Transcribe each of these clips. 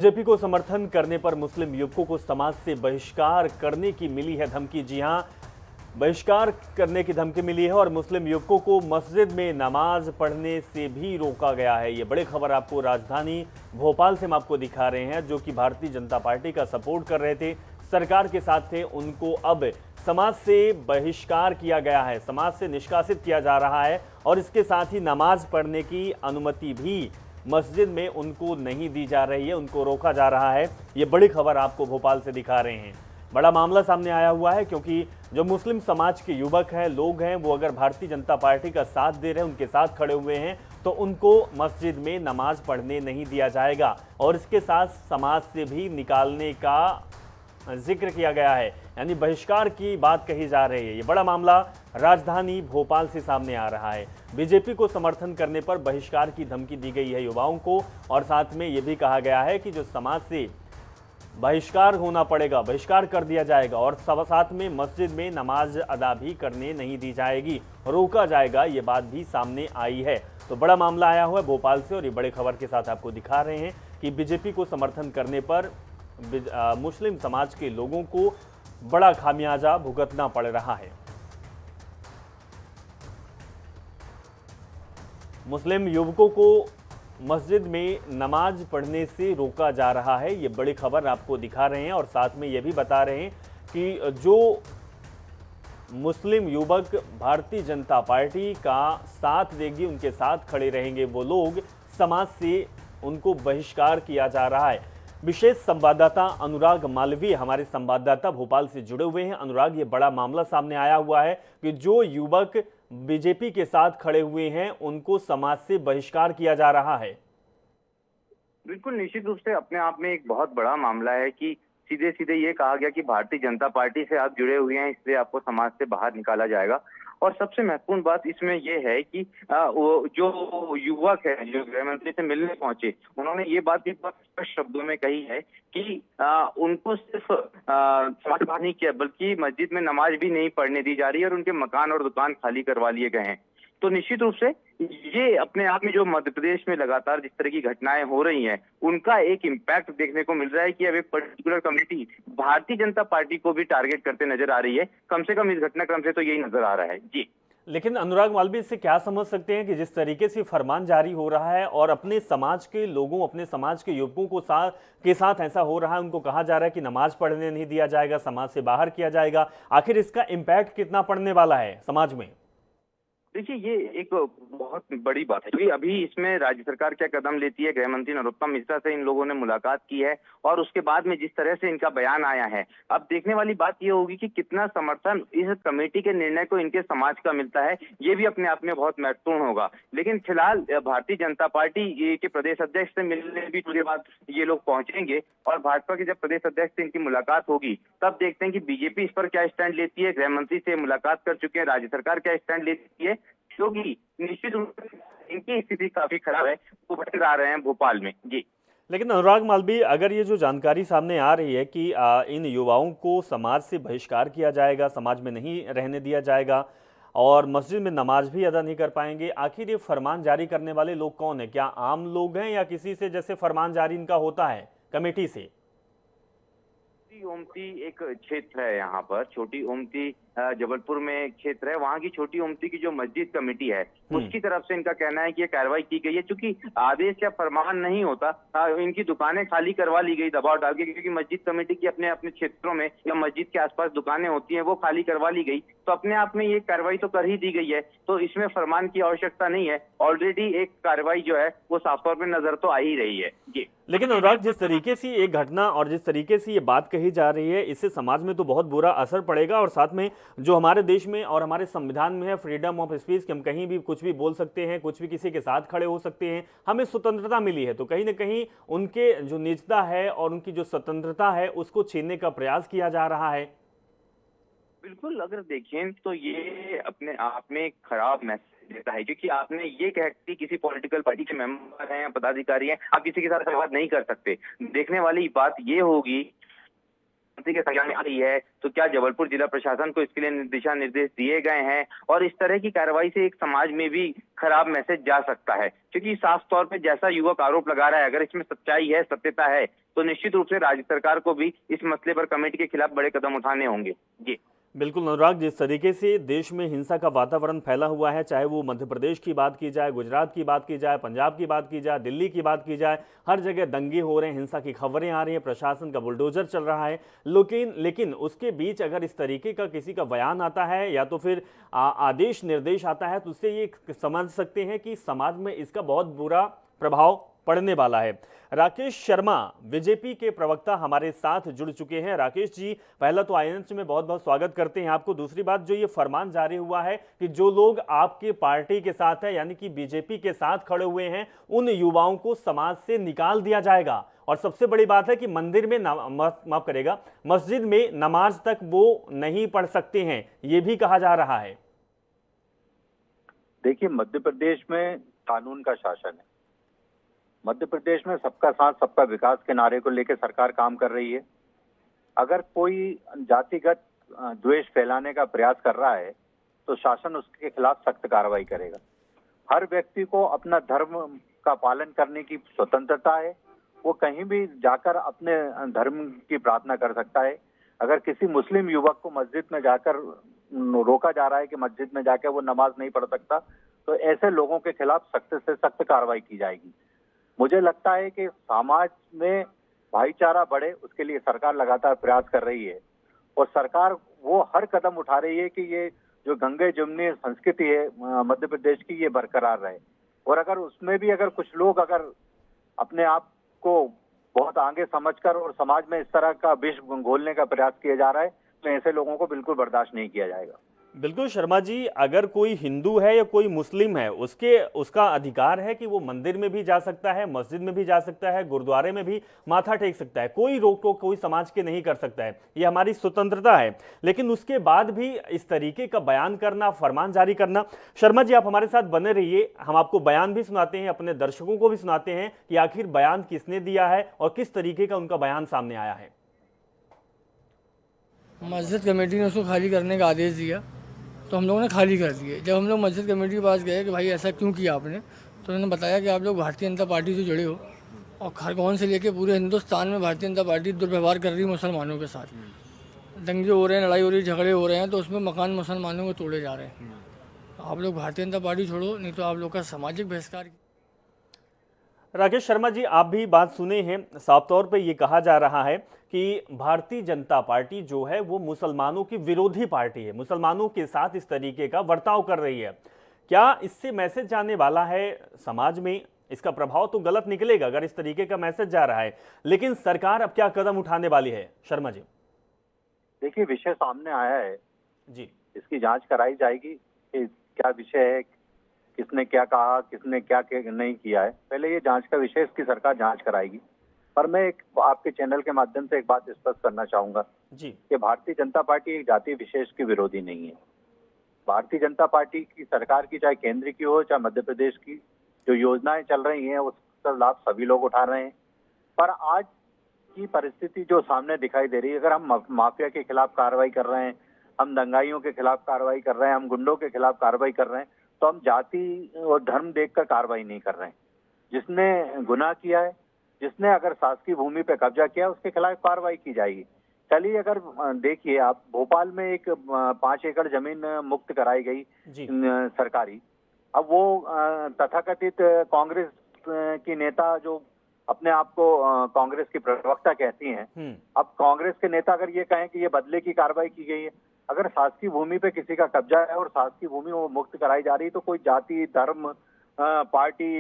BJP को समर्थन करने पर मुस्लिम युवकों को समाज से बहिष्कार करने की मिली है धमकी। जी हां, बहिष्कार करने की धमकी मिली है और मुस्लिम युवकों को मस्जिद में नमाज पढ़ने से भी रोका गया है। ये बड़ी खबर आपको राजधानी भोपाल से हम आपको दिखा रहे हैं। जो कि भारतीय जनता पार्टी का सपोर्ट कर रहे थे, सरकार के साथ थे, उनको अब समाज से बहिष्कार किया गया है, समाज से निष्कासित किया जा रहा है और इसके साथ ही नमाज पढ़ने की अनुमति भी मस्जिद में उनको नहीं दी जा रही है, उनको रोका जा रहा है। ये बड़ी खबर आपको भोपाल से दिखा रहे हैं। बड़ा मामला सामने आया हुआ है क्योंकि जो मुस्लिम समाज के युवक हैं, लोग हैं, वो अगर भारतीय जनता पार्टी का साथ दे रहे हैं, उनके साथ खड़े हुए हैं, तो उनको मस्जिद में नमाज पढ़ने नहीं दिया जाएगा और इसके साथ समाज से भी निकालने का जिक्र किया गया है, यानी बहिष्कार की बात कही जा रही है। ये बड़ा मामला राजधानी भोपाल से सामने आ रहा है। बीजेपी को समर्थन करने पर बहिष्कार की धमकी दी गई है युवाओं को और साथ में ये भी कहा गया है कि जो समाज से बहिष्कार होना पड़ेगा, बहिष्कार कर दिया जाएगा और साथ में मस्जिद में नमाज अदा भी करने नहीं दी जाएगी, रोका जाएगा। ये बात भी सामने आई है। तो बड़ा मामला आया हुआ है भोपाल से और ये बड़े खबर के साथ आपको दिखा रहे हैं कि बीजेपी को समर्थन करने पर मुस्लिम समाज के लोगों को बड़ा खामियाजा भुगतना पड़ रहा है। मुस्लिम युवकों को मस्जिद में नमाज पढ़ने से रोका जा रहा है। ये बड़ी खबर आपको दिखा रहे हैं और साथ में ये भी बता रहे हैं कि जो मुस्लिम युवक भारतीय जनता पार्टी का साथ देगी, उनके साथ खड़े रहेंगे, वो लोग समाज से उनको बहिष्कार किया जा रहा है। विशेष संवाददाता अनुराग मालवीय हमारे संवाददाता भोपाल से जुड़े हुए हैं। अनुराग, ये बड़ा मामला सामने आया हुआ है कि जो युवक बीजेपी के साथ खड़े हुए हैं, उनको समाज से बहिष्कार किया जा रहा है। बिल्कुल, निश्चित रूप से अपने आप में एक बहुत बड़ा मामला है कि सीधे सीधे ये कहा गया कि भारतीय जनता पार्टी से आप जुड़े हुए हैं, इसलिए आपको समाज से बाहर निकाला जाएगा। और सबसे महत्वपूर्ण बात इसमें यह है कि वो जो युवक है, जो गृह मंत्री से मिलने पहुंचे, उन्होंने ये बात भी बहुत स्पष्ट शब्दों में कही है कि उनको सिर्फ समाज बाहर नहीं किया, बल्कि मस्जिद में नमाज भी नहीं पढ़ने दी जा रही है और उनके मकान और दुकान खाली करवा लिए गए हैं। तो निश्चित रूप से ये अपने आप में जो मध्य प्रदेश में लगातार जिस तरह की घटनाएं हो रही हैं, उनका एक इम्पैक्ट देखने को मिल रहा है कि अब एक particular community Bharatiya Janata party को भी टारगेट करते नजर आ रही है। कम से कम इस घटनाक्रम से तो यही नजर आ रहा है। जी, लेकिन अनुराग मालवीय से क्या समझ सकते हैं कि जिस तरीके से फरमान जारी हो रहा है और अपने समाज के लोगों, अपने समाज के युवकों को के साथ ऐसा हो रहा है, उनको कहा जा रहा है कि नमाज पढ़ने नहीं दिया जाएगा, समाज से बाहर किया जाएगा, आखिर इसका इम्पैक्ट कितना पड़ने वाला है समाज में? देखिए, ये एक बहुत बड़ी बात है क्योंकि अभी इसमें राज्य सरकार क्या कदम लेती है। गृह मंत्री नरोत्तम मिश्रा से इन लोगों ने मुलाकात की है और उसके बाद में जिस तरह से इनका बयान आया है, अब देखने वाली बात ये होगी कि कितना समर्थन इस कमेटी के निर्णय को इनके समाज का मिलता है। ये भी अपने आप में बहुत महत्वपूर्ण होगा। लेकिन फिलहाल भारतीय जनता पार्टी के प्रदेश अध्यक्ष से मिलने भी थोड़ी बाद ये लोग पहुंचेंगे और भाजपा के जब प्रदेश अध्यक्ष से इनकी मुलाकात होगी, तब देखते हैं कि बीजेपी इस पर क्या स्टैंड लेती है। गृह मंत्री से मुलाकात कर चुके हैं, राज्य सरकार क्या स्टैंड लेती है, क्योंकि निश्चित रूप से इनकी स्थिति काफी खराब है, वो भटक रहे हैं भोपाल में। जी, लेकिन अनुराग मालवीय, अगर ये जो जानकारी सामने आ रही है कि इन युवाओं को समाज से बहिष्कार किया जाएगा, समाज में नहीं रहने दिया जाएगा और मस्जिद में नमाज भी अदा नहीं कर पाएंगे, आखिर ये फरमान जारी करने वाले लोग कौन है? क्या आम लोग हैं या किसी से जैसे फरमान जारी इनका होता है कमेटी से? छोटी ओमती एक क्षेत्र है, यहाँ पर छोटी ओमती जबलपुर में एक क्षेत्र है। वहाँ की छोटी ओमती की जो मस्जिद कमेटी है, उसकी तरफ से इनका कहना है कि ये कार्रवाई की गई है। चूंकि आदेश या फरमान नहीं होता, इनकी दुकानें खाली करवा ली गई दबाव डाल के, क्योंकि मस्जिद कमेटी की अपने अपने क्षेत्रों में या मस्जिद के आसपास दुकानें होती हैं, वो खाली करवा ली गई। तो अपने आप में ये कार्रवाई तो कर ही दी गई है, तो इसमें फरमान की आवश्यकता नहीं है। ऑलरेडी एक कार्रवाई जो है वो साफ तौर पर नजर तो आ ही रही है। जी, लेकिन अनुराग, जिस तरीके से ये घटना और जिस तरीके से ये बात कही जा रही है, इससे समाज में तो बहुत बुरा असर पड़ेगा और साथ में जो हमारे देश में और हमारे संविधान में है फ्रीडम ऑफ स्पीच कि हम कहीं भी कुछ भी बोल सकते हैं, कुछ भी किसी के साथ खड़े हो सकते हैं, हमें स्वतंत्रता मिली है, तो कहीं ना कहीं उनके जो निजता है और उनकी जो स्वतंत्रता है उसको छीनने का प्रयास किया जा रहा है। बिल्कुल, अगर देखें तो ये अपने आप में एक खराब मैसेज देता है, क्योंकि आपने ये कह कि किसी पॉलिटिकल पार्टी के मेंबर हैं या पदाधिकारी हैं, आप किसी के साथ संवाद नहीं कर सकते। देखने वाली बात ये होगी मुख्यमंत्री के संज्ञान में आ रही है, तो क्या जबलपुर जिला प्रशासन को इसके लिए दिशा निर्देश दिए गए हैं? और इस तरह की कार्रवाई से एक समाज में भी खराब मैसेज जा सकता है, क्योंकि साफ तौर पे जैसा युवक आरोप लगा रहा है, अगर इसमें सच्चाई है, सत्यता है, तो निश्चित रूप से राज्य सरकार को भी इस मसले पर कमेटी के खिलाफ बड़े कदम उठाने होंगे। जी बिल्कुल अनुराग, जिस तरीके से देश में हिंसा का वातावरण फैला हुआ है, चाहे वो मध्य प्रदेश की बात की जाए, गुजरात की बात की जाए, पंजाब की बात की जाए, दिल्ली की बात की जाए, हर जगह दंगे हो रहे हैं, हिंसा की खबरें आ रही हैं, प्रशासन का बुलडोजर चल रहा है। लेकिन उसके बीच अगर इस तरीके का किसी का बयान आता है या तो फिर आदेश निर्देश आता है, तो उससे ये समझ सकते हैं कि समाज में इसका बहुत बुरा प्रभाव पड़ने वाला है। राकेश शर्मा बीजेपी के प्रवक्ता हमारे साथ जुड़ चुके हैं। राकेश जी, पहला तो आईएनएच में बहुत बहुत स्वागत करते हैं आपको। दूसरी बात, जो ये फरमान जारी हुआ है कि जो लोग आपके पार्टी के साथ है, यानी कि बीजेपी के साथ खड़े हुए हैं, उन युवाओं को समाज से निकाल दिया जाएगा। और सबसे बड़ी बात है कि मंदिर में माफ करेगा, मस्जिद में नमाज तक वो नहीं पढ़ सकते हैं, ये भी कहा जा रहा है। देखिए, मध्य प्रदेश में कानून का शासन है। मध्य प्रदेश में सबका साथ सबका विकास के नारे को लेकर सरकार काम कर रही है। अगर कोई जातिगत द्वेष फैलाने का प्रयास कर रहा है तो शासन उसके खिलाफ सख्त कार्रवाई करेगा। हर व्यक्ति को अपना धर्म का पालन करने की स्वतंत्रता है, वो कहीं भी जाकर अपने धर्म की प्रार्थना कर सकता है। अगर किसी मुस्लिम युवक को मस्जिद में जाकर रोका जा रहा है कि मस्जिद में जाकर वो नमाज नहीं पढ़ सकता, तो ऐसे लोगों के खिलाफ सख्त से सख्त कार्रवाई की जाएगी। मुझे लगता है कि समाज में भाईचारा बढ़े, उसके लिए सरकार लगातार प्रयास कर रही है और सरकार वो हर कदम उठा रही है कि ये जो गंगे जमुनी संस्कृति है मध्य प्रदेश की, ये बरकरार रहे। और अगर उसमें भी अगर कुछ लोग अगर अपने आप को बहुत आगे समझकर और समाज में इस तरह का विष घोलने का प्रयास किया जा रहा है, तो ऐसे लोगों को बिल्कुल बर्दाश्त नहीं किया जाएगा। बिल्कुल शर्मा जी, अगर कोई हिंदू है या कोई मुस्लिम है, उसका अधिकार है कि वो मंदिर में भी जा सकता है, मस्जिद में भी जा सकता है, गुरुद्वारे में भी माथा टेक सकता है। कोई रोक टोक कोई समाज के नहीं कर सकता है, ये हमारी स्वतंत्रता है। लेकिन उसके बाद भी इस तरीके का बयान करना, फरमान जारी करना। शर्मा जी, आप हमारे साथ बने रहिए, हम आपको बयान भी सुनाते हैं, अपने दर्शकों को भी सुनाते हैं कि आखिर बयान किसने दिया है और किस तरीके का उनका बयान सामने आया है। मस्जिद कमेटी ने उसको खाली करने का आदेश दिया तो हम लोगों ने खाली कर दिए। जब हम लोग मस्जिद कमेटी के पास गए कि भाई ऐसा क्यों किया आपने, तो उन्होंने बताया कि आप लोग भारतीय जनता पार्टी से जुड़े हो और खरगोन से लेके पूरे हिंदुस्तान में भारतीय जनता पार्टी दुर्व्यवहार कर रही है मुसलमानों के साथ। दंगे हो रहे हैं, लड़ाई हो रही है, झगड़े हो रहे हैं, तो उसमें मकान मुसलमानों को तोड़े जा रहे हैं। तो आप लोग भारतीय जनता पार्टी छोड़ो, नहीं तो आप लोग का सामाजिक बहिष्कार। राकेश शर्मा जी, आप भी बात सुने हैं, साफ तौर पे ये कहा जा रहा है कि भारतीय जनता पार्टी जो है वो मुसलमानों की विरोधी पार्टी है, मुसलमानों के साथ इस तरीके का बर्ताव कर रही है। क्या इससे मैसेज जाने वाला है समाज में? इसका प्रभाव तो गलत निकलेगा अगर इस तरीके का मैसेज जा रहा है, लेकिन सरकार अब क्या कदम उठाने वाली है? शर्मा जी देखिए, विषय सामने आया है जी, इसकी जांच कराई जाएगी कि क्या विषय है, किसने क्या कहा, किसने क्या नहीं किया है। पहले ये जांच का विषय, इसकी सरकार जांच कराएगी। पर मैं एक आपके चैनल के माध्यम से एक बात स्पष्ट करना चाहूंगा जी कि भारतीय जनता पार्टी एक जाति विशेष की विरोधी नहीं है। भारतीय जनता पार्टी की सरकार की, चाहे केंद्र की हो चाहे मध्य प्रदेश की, जो योजनाएं चल रही हैं उसका लाभ सभी लोग उठा रहे हैं। पर आज की परिस्थिति जो सामने दिखाई दे रही है, अगर हम माफिया के खिलाफ कार्रवाई कर रहे हैं, हम दंगाइयों के खिलाफ कार्रवाई कर रहे हैं, हम गुंडों के खिलाफ कार्रवाई कर रहे हैं, तो हम जाति और धर्म देखकर कार्रवाई नहीं कर रहे हैं। जिसने गुनाह किया है, जिसने अगर शासकीय भूमि पे कब्जा किया, उसके खिलाफ कार्रवाई की जाएगी। चलिए, अगर देखिए आप, भोपाल में एक 5 एकड़ जमीन मुक्त कराई गई सरकारी। अब वो तथाकथित कांग्रेस की नेता जो अपने आप को कांग्रेस की प्रवक्ता कहती हैं, अब कांग्रेस के नेता अगर ये कहें कि ये बदले की कार्रवाई की गई है, अगर शासकीय भूमि पे किसी का कब्जा है और शासकीय भूमि वो मुक्त कराई जा रही है, तो कोई जाति, धर्म, पार्टी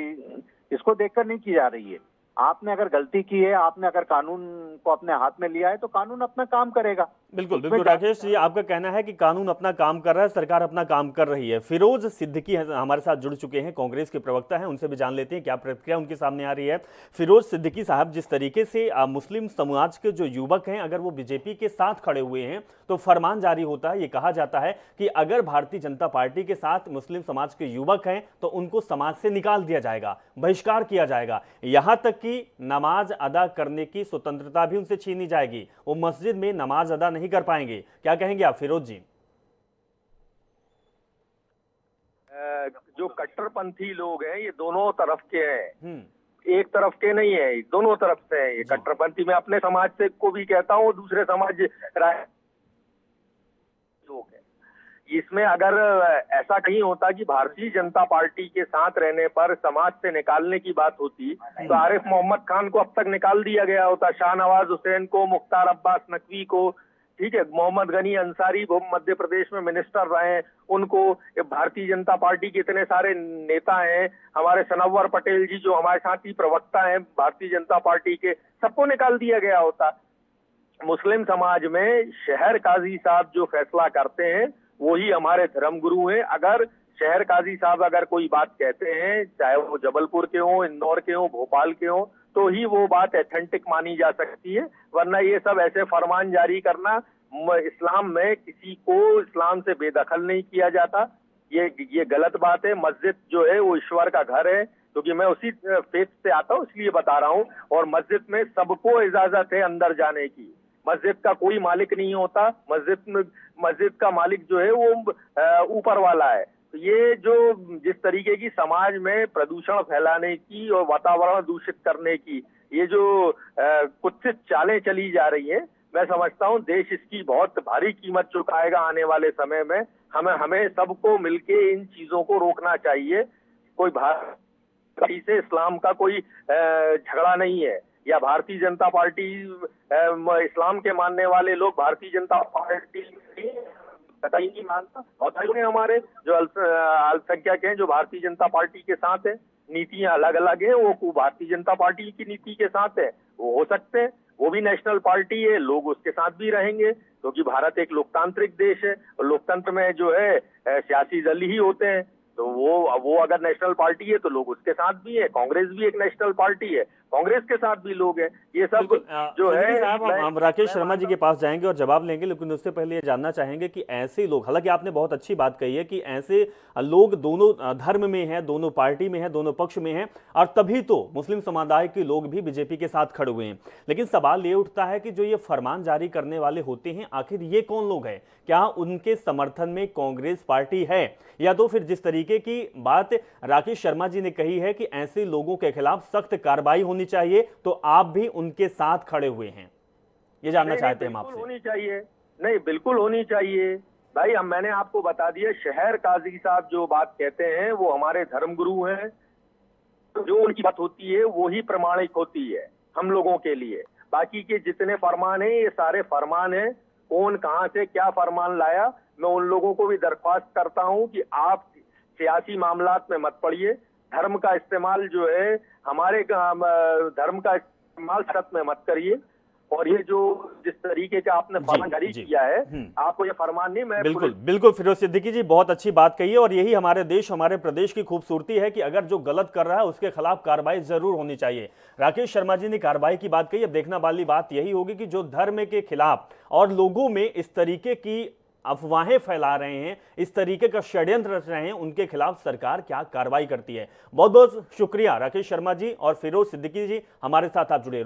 इसको देखकर नहीं की जा रही है। आपने अगर गलती की है, आपने अगर कानून को अपने हाथ में लिया है, तो कानून अपना काम करेगा। बिल्कुल बिल्कुल राकेश जी, आपका कहना है कि कानून अपना काम कर रहा है, सरकार अपना काम कर रही है। फिरोज सिद्दीकी हमारे साथ जुड़ चुके हैं, कांग्रेस के प्रवक्ता हैं, उनसे भी जान लेते हैं क्या प्रतिक्रिया उनके सामने आ रही है। फिरोज सिद्दीकी साहब, जिस तरीके से मुस्लिम समाज के जो युवक हैं, अगर वो बीजेपी के साथ खड़े हुए हैं तो फरमान जारी होता है, ये कहा जाता है कि अगर भारतीय जनता पार्टी के साथ मुस्लिम समाज के युवक हैं तो उनको समाज से निकाल दिया जाएगा, बहिष्कार किया जाएगा। यहां तक कि उनकी नमाज अदा करने की स्वतंत्रता भी उनसे छीनी जाएगी, वो मस्जिद में नमाज अदा नहीं कर पाएंगे। क्या कहेंगे आप फिरोज जी? जो कट्टरपंथी लोग हैं ये दोनों तरफ के हैं, हम्म, एक तरफ के नहीं है, ये दोनों तरफ से हैं। ये कट्टरपंथी मैं अपने समाज से को भी कहता हूँ, दूसरे समाज लोग हैं। इसमें अगर ऐसा कहीं होता कि भारतीय जनता पार्टी के साथ रहने पर समाज से निकालने की बात होती तो आरिफ मोहम्मद खान को अब तक निकाल दिया गया होता, शाहनवाज हुसैन को, मुख्तार अब्बास नकवी को, ठीक है, मोहम्मद गनी अंसारी वो मध्य प्रदेश में मिनिस्टर रहे उनको, भारतीय जनता पार्टी के इतने सारे नेता हैं, हमारे सनव्वर पटेल जी जो हमारे साथ ही प्रवक्ता हैं भारतीय जनता पार्टी के, सबको निकाल दिया गया होता। मुस्लिम समाज में शहर काजी साहब जो फैसला करते हैं वही हमारे धर्मगुरु हैं। अगर शहर काजी साहब अगर कोई बात कहते हैं, चाहे वो जबलपुर के हों, इंदौर के हों, भोपाल के हों, तो ही वो बात एथेंटिक मानी जा सकती है, वरना ये सब ऐसे फरमान जारी करना, इस्लाम में किसी को इस्लाम से बेदखल नहीं किया जाता, ये गलत बात है। मस्जिद जो है वो ईश्वर का घर है, क्योंकि मैं उसी फेथ से आता हूँ इसलिए बता रहा हूँ, और मस्जिद में सबको इजाजत है अंदर जाने की। मस्जिद का कोई मालिक नहीं होता, मस्जिद का मालिक जो है वो ऊपर वाला है। तो ये जो जिस तरीके की समाज में प्रदूषण फैलाने की और वातावरण दूषित करने की ये जो कुत्सित चालें चली जा रही हैं, मैं समझता हूँ देश इसकी बहुत भारी कीमत चुकाएगा आने वाले समय में। हमें सबको मिलके इन चीजों को रोकना चाहिए। कोई भारतीय से इस्लाम का कोई झगड़ा नहीं है, या भारतीय जनता पार्टी इस्लाम के मानने वाले लोग भारतीय जनता पार्टी कतई नहीं मानता। बहुत सारे लोग हैं हमारे जो अल्पसंख्यक हैं जो भारतीय जनता पार्टी के साथ है, नीतियां अलग अलग हैं, वो भारतीय जनता पार्टी की नीति के साथ है, वो हो सकते हैं, वो भी नेशनल पार्टी है, लोग उसके साथ भी रहेंगे, क्योंकि भारत एक लोकतांत्रिक देश है और लोकतंत्र में जो है सियासी दल ही होते हैं। तो वो अगर नेशनल पार्टी है तो लोग उसके साथ भी है। कांग्रेस भी एक नेशनल पार्टी है, कांग्रेस के साथ भी लोग हैं। ये सब जो है साहब, हम राकेश शर्मा जी के पास जाएंगे और जवाब लेंगे, लेकिन उससे पहले ये जानना चाहेंगे कि ऐसे लोग, हालांकि आपने बहुत अच्छी बात कही है कि ऐसे लोग दोनों धर्म में हैं, दोनों पार्टी में हैं, दोनों पक्ष में हैं, और तभी तो मुस्लिम समुदाय के लोग भी बीजेपी के साथ खड़े हुए हैं। लेकिन सवाल ये उठता है कि जो ये फरमान जारी करने वाले होते हैं, आखिर ये कौन लोग हैं? क्या उनके समर्थन में कांग्रेस पार्टी है, या तो फिर जिस तरीके की बात राकेश शर्मा जी ने कही है कि ऐसे लोगों के खिलाफ सख्त कार्रवाई होनी चाहिए, तो आप भी उनके साथ खड़े हुए हैं? ये जानना चाहते हैं हम आपसे। होनी चाहिए, नहीं बिल्कुल होनी चाहिए भाई। मैंने आपको बता दिया, शहर काजी साहब जो बात कहते हैं वो हमारे धर्मगुरु हैं, जो उनकी बात होती है वो ही प्रमाणिक होती है हम लोगों के लिए। बाकी के जितने फरमान हैं ये सारे फरमान हैं, कौन कहां से क्या फरमान लाया, मैं उन लोगों को भी दरख्वास्त करता हूं कि आप सियासी मामलात में मत पड़िए, धर्म का इस्तेमाल जो है हमारे धर्म का इस्तेमाल सख्त में मत करिए। और ये जो जिस तरीके का आपने फरमान जारी किया है, आपको ये फरमान नहीं, मैं बिल्कुल फिरोज सिद्दीकी जी बहुत अच्छी बात कही है, और यही हमारे देश, हमारे प्रदेश की खूबसूरती है कि अगर जो गलत कर रहा है उसके खिलाफ कार्रवाई जरूर होनी चाहिए। राकेश शर्मा जी ने कार्रवाई की बात कही, अब देखना वाली बात यही होगी कि जो धर्म के खिलाफ और लोगों में इस तरीके की अफवाहें फैला रहे हैं, इस तरीके का षड्यंत्र रच रहे हैं, उनके खिलाफ सरकार क्या कार्रवाई करती है। बहुत बहुत शुक्रिया राकेश शर्मा जी और फिरोज सिद्दीकी जी, हमारे साथ आप जुड़े।